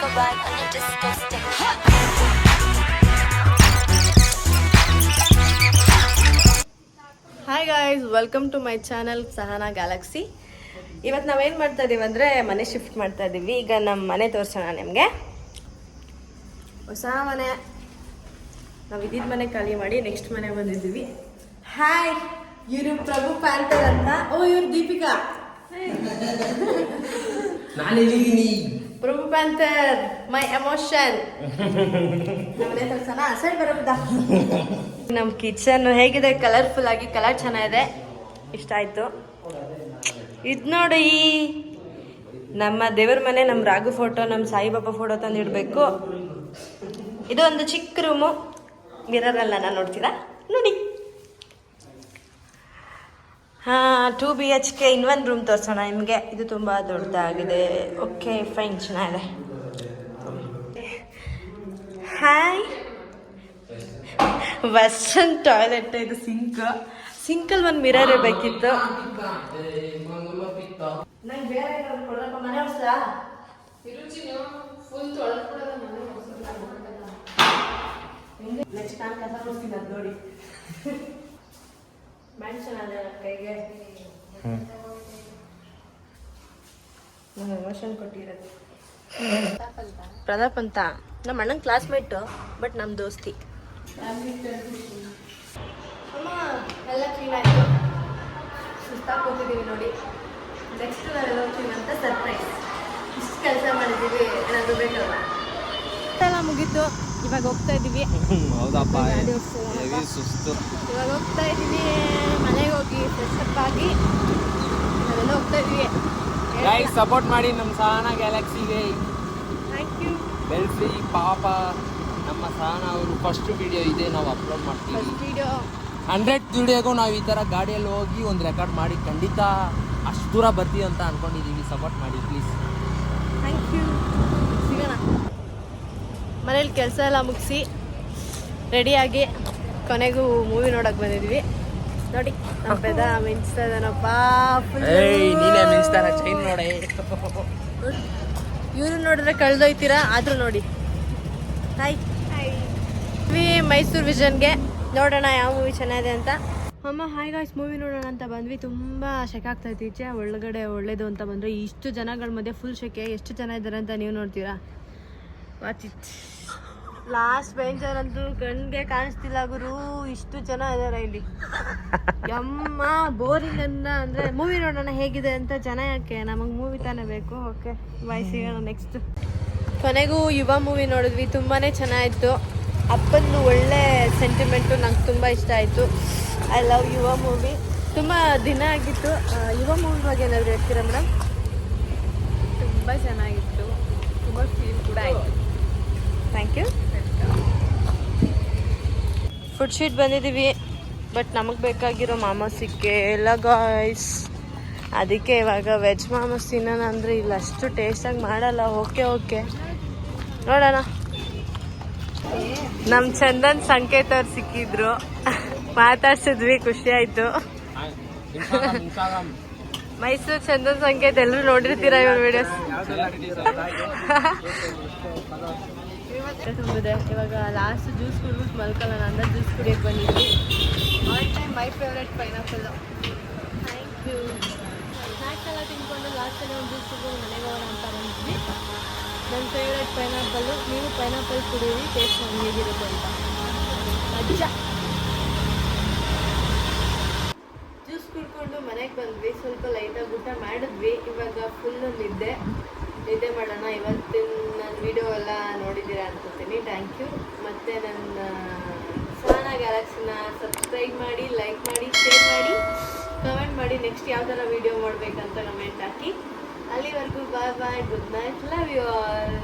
disco bag on your disco stick. Hi guys, welcome to my channel Sahana Galaxy. ಇವತ್ತು ನಾವೇನು ಮಾಡ್ತಾ ಇದೀವಿ ಅಂದರೆ ಮನೆ ಶಿಫ್ಟ್ ಮಾಡ್ತಾ ಇದ್ದೀವಿ. ಈಗ ನಮ್ಮ ಮನೆ ತೋರಿಸೋಣ ನಿಮಗೆ. ಹೊಸ ಮನೆ, ನಾವು ಇದ್ದಿದ್ದ ಮನೆ ಖಾಲಿ ಮಾಡಿ ನೆಕ್ಸ್ಟ್ ಮನೆ ಬಂದಿದ್ದೀವಿ. ಹಾಯ್, ಇವರು ಪ್ರಭು ಪ್ಯಾಂಟರ್ ಅಂತ. ಓ, ಇವ್ರು ದೀಪಿಕಾ. ಪ್ರಭು ಪ್ಯಾಂಥರ್, ಮೈ ಎಮೋಷನ್. ಮನೆ ತೋರಿಸೋಣ, ಸರಿ ಬರೋದಾ? ನಮ್ಮ ಕಿಚನ್ ಹೇಗಿದೆ? ಕಲರ್ಫುಲ್ ಆಗಿ, ಕಲರ್ ಚೆನ್ನಾಗಿದೆ, ಇಷ್ಟ ಆಯ್ತು. ಇದು ನೋಡಿ, ನಮ್ಮ ದೇವ್ರ ಮನೆ, ನಮ್ಮ ರಾಘು ಫೋಟೋ, ನಮ್ಮ ಸಾಯಿಬಾಬಾ ಫೋಟೋ ತಂದು ಇಡಬೇಕು. ಇದು ಒಂದು ಚಿಕ್ಕ ರೂಮು, ಮಿರರಲ್ಲ ನಾನು ನೋಡ್ತೀರಾ ನೋಡಿ. 2 BHK ಇನ್ನೊಂದು ರೂಮ್ ತೋರಿಸೋಣ ನಿಮಗೆ. ಇದು ತುಂಬ ದೊಡ್ಡದಾಗಿದೆ. ಓಕೆ ಫೈನ್, ಚೆನ್ನಾಗಿದೆ. Hi, western toilet. ಇದು ಸಿಂಕಲ್ ಒಂದು ಮಿರರ್ ಇರಬೇಕಿತ್ತು. ನಂಗೆ ಬೇರೆ ಮನೆ ಹೊಸ ನೆಕ್ಸ್ಟ್ ನಾನು ಕಸ ಕೊಡ್ತೀನಿ, ಅದು ನೋಡಿ. ಮೆನ್ಷನ್ ಅದ ಕೈಗೆ ಎಮೋಷನ್ ಕೊಟ್ಟಿರೋದು. ಪ್ರತಾಪ್ ಅಂತ ನಮ್ಮ ಅಣ್ಣನ ಕ್ಲಾಸ್ಮೇಟು, ಬಟ್ ನಮ್ಮ ದೋಸ್ತಿ. ಅಮ್ಮ ಎಲ್ಲ ಕ್ಲೀನ್ ಆಯಿತು, ಸುಸ್ತಾಗಿ ಕೂತಿದ್ದೀವಿ ನೋಡಿ. ನೆಕ್ಸ್ಟ್ ನಾವೆಲ್ಲ ಹೋಗ್ತೀವಿ ಅಂತ ಸರ್ಪ್ರೈಸ್. ಇಷ್ಟು ಕೆಲಸ ಮಾಡಿದ್ದೀವಿ, ಏನಾದರೂ ಬೇಕಲ್ವ? ಎಲ್ಲ ಮುಗೀತು, ಇವಾಗ ಹೋಗ್ತಾ ಇದ್ದೀವಿ. ಹೌದಪ್ಪ, ಸುಸ್ತು. ಇವಾಗ ಹೋಗ್ತಾ ಇದ್ದೀವಿ ಮನೆಗೆ ಹೋಗಿ ಫ್ರೆಶ್ ಅಪ್ ಆಗಿ ನಾವೆಲ್ಲ ಹೋಗ್ತಾ ಇದ್ದೀವಿ. ಸಪೋರ್ಟ್ ಮಾಡಿ ನಮ್ಮ ಸಹನಾ ಗ್ಯಾಲಕ್ಸಿಗೆ. Thank you. ಬೆಲ್ಫ್ರಿ ಪಾಪ ನಮ್ಮ ಸಹನಾ ಅವರು ಫಸ್ಟ್ ವಿಡಿಯೋ ಇದೆ, ನಾವು ಅಪ್ಲೋಡ್ ಮಾಡ್ತೀವಿ. ವಿಡಿಯೋ 100 ವಿಡಿಯೋಗೂ ನಾವು ಈ ಥರ ಗಾಡಿಯಲ್ಲಿ ಹೋಗಿ ಒಂದು ರೆಕಾರ್ಡ್ ಮಾಡಿ ಖಂಡಿತ ಅಷ್ಟು ದೂರ ಬರ್ತೀವಿ ಅಂತ ಅಂದ್ಕೊಂಡಿದ್ದೀವಿ. ಸಪೋರ್ಟ್ ಮಾಡಿ ಪ್ಲೀಸ್. Thank you. ಸಿಗೋಣ. ಮನೇಲಿ ಕೆಲಸ ಎಲ್ಲ ಮುಗಿಸಿ ರೆಡಿಯಾಗಿ ಕೊನೆಗೂ ಮೂವಿ ನೋಡಕ್ಕೆ ಬಂದಿದ್ವಿ. ನೋಡಿ ನಮ್ಮ ಪೆದ ಮಿಂಚ್ತಾ ಇದ್ದಾನಪ್ಪ. ನೀನೇ ಮಿಂಚ್ತಾರ, ಚೈನ್ ನೋಡೆ. ಇವರು ನೋಡಿದ್ರೆ ಕಳೆದೋಯ್ತೀರಾ, ಆದರೂ ನೋಡಿ. ಹಾಯ್, ಮೈಸೂರು ವಿಷನ್ಗೆ ನೋಡೋಣ ಯಾವ ಮೂವಿ ಚೆನ್ನಾಗಿದೆ ಅಂತ. ಅಮ್ಮ ಹಾಯ್ ಗಾಯ್ಸ್, ಮೂವಿ ನೋಡೋಣ ಅಂತ ಬಂದ್ವಿ. ತುಂಬ ಶೆಕೆ ಆಗ್ತಾ ಇತ್ತು ಈಚೆ. ಒಳಗಡೆ ಒಳ್ಳೇದು ಅಂತ ಬಂದರೆ ಇಷ್ಟು ಜನಗಳ ಮಧ್ಯೆ ಫುಲ್ ಶೆಕೆ. ಎಷ್ಟು ಜನ ಇದ್ದಾರೆ ಅಂತ ನೀವು ನೋಡ್ತೀರಾ. Watch it. ಲಾಸ್ಟ್ ಬೆಂಚರ್ ಅಂತೂ ಕಣ್ಗೆ ಕಾಣಿಸ್ತಿಲ್ಲ ಗುರು, ಇಷ್ಟು ಜನ ಇದ್ದಾರೆ ಇಲ್ಲಿ. ಯಮ್ಮ ಬೋರಿಂಗ್ ಅಂದರೆ ಮೂವಿ ನೋಡೋಣ ಹೇಗಿದೆ ಅಂತ. ಜನ ಯಾಕೆ, ನಮಗೆ ಮೂವಿ ತಾನೇ ಬೇಕು. ಓಕೆ ಬಾಯ್, ಸಿಗೋಣ ನೆಕ್ಸ್ಟ್. ಕೊನೆಗೂ ಯುವ ಮೂವಿ ನೋಡಿದ್ವಿ, ತುಂಬಾ ಚೆನ್ನಾಗಿತ್ತು. ಅಪ್ಪಂದು ಒಳ್ಳೆ ಸೆಂಟಿಮೆಂಟು ನಂಗೆ ತುಂಬ ಇಷ್ಟ ಆಯಿತು. ಐ ಲವ್ ಯುವ ಮೂವಿ. ತುಂಬ ದಿನ ಆಗಿತ್ತು. ಯುವ ಮೂವಿ ಬಗ್ಗೆ ಏನಾದರೂ ಹೇಳ್ತೀರಾ ಮೇಡಮ್? ತುಂಬ ಚೆನ್ನಾಗಿತ್ತು, ತುಂಬ ಫೀಲ್ ಕೂಡ ಆಯಿತು. Thank you. ಫುಡ್ ಶೀಟ್ ಬಂದಿದ್ದೀವಿ, ಬಟ್ ನಮಗೆ ಬೇಕಾಗಿರೋ ಮಾಮೋಸ್ ಸಿಕ್ಕೇ ಇಲ್ಲ ಗಾಯ್ಸ್. ಅದಕ್ಕೆ ಇವಾಗ ವೆಜ್ ಮಾಮೋಸ್ ತಿನ್ನೋಣ ಅಂದರೆ ಇಲ್ಲ, ಅಷ್ಟು ಟೇಸ್ಟಾಗಿ ಮಾಡಲ್ಲ. ಓಕೆ ನೋಡೋಣ. ನಮ್ಮ ಚಂದನ್ ಸಂಕೇತ್ ಅವ್ರು ಸಿಕ್ಕಿದ್ರು, ಮಾತಾಡ್ಸಿದ್ವಿ, ಖುಷಿ ಆಯಿತು. ಮೈಸೂರು ಚಂದನ್ ಸಂಕೇತ್ ಎಲ್ಲರೂ ನೋಡಿರ್ತೀರ ಇವಾಗ ವಿಡಿಯೋಸ್. ತುಂಬಿದೆ. ಇವಾಗ ಲಾಸ್ಟ್ ಜ್ಯೂಸ್ ಕುಡಿದ್ಬಿಟ್ಟು ಮಲ್ಕೊಳ್ಳೋಣ ಅಂತ ಜ್ಯೂಸ್ ಕುಡಿಯೋಕ್ಕೆ ಬಂದಿದ್ವಿ. All time my favourite pineapple. Thank you. Snacks ಎಲ್ಲ ತಿನ್ಕೊಂಡು ಲಾಸ್ಟಲ್ಲಿ ಒಂದು ಜ್ಯೂಸ್ ಕುಡಿದು ಮನೆಗೆ ಹೋಗೋಣ ಅಂತ ಬಂದಿದ್ವಿ. ನನ್ನ ಫೇವ್ರೆಟ್ ಪೈನಾಪಲ್ಲು. ನೀವು ಪೈನಾಪಲ್ ಕುಡೀರಿ, ಟೇಸ್ಟ್ ಹೇಗಿರುತ್ತೆ ಅಂತ. ಅಜ್ಜ ಜ್ಯೂಸ್ ಕುಡ್ಕೊಂಡು ಮನೆಗೆ ಬಂದ್ವಿ. ಸ್ವಲ್ಪ ಲೈಟಾಗಿ ಊಟ ಮಾಡಿದ್ವಿ. ಇವಾಗ ಫುಲ್ಲು ನಿದ್ದೆ ಮಾಡೋಣ. ಇವತ್ತಿನ ನನ್ನ ವಿಡಿಯೋ ಎಲ್ಲ ನೋಡಿದ್ದೀರಾ ಅನ್ಕೋತೀನಿ. ಥ್ಯಾಂಕ್ ಯು. ಮತ್ತು ನನ್ನ ಸಹನಾ ಗ್ಯಾಲಕ್ಸಿನ ಸಬ್ಸ್ಕ್ರೈಬ್ ಮಾಡಿ, ಲೈಕ್ ಮಾಡಿ, ಶೇರ್ ಮಾಡಿ, ಕಮೆಂಟ್ ಮಾಡಿ. ನೆಕ್ಸ್ಟ್ ಯಾವ ಥರ ವೀಡಿಯೋ ಮಾಡಬೇಕಂತ ಕಮೆಂಟ್ ಹಾಕಿ. ಅಲ್ಲಿವರೆಗೂ bye bye, good night, love you all.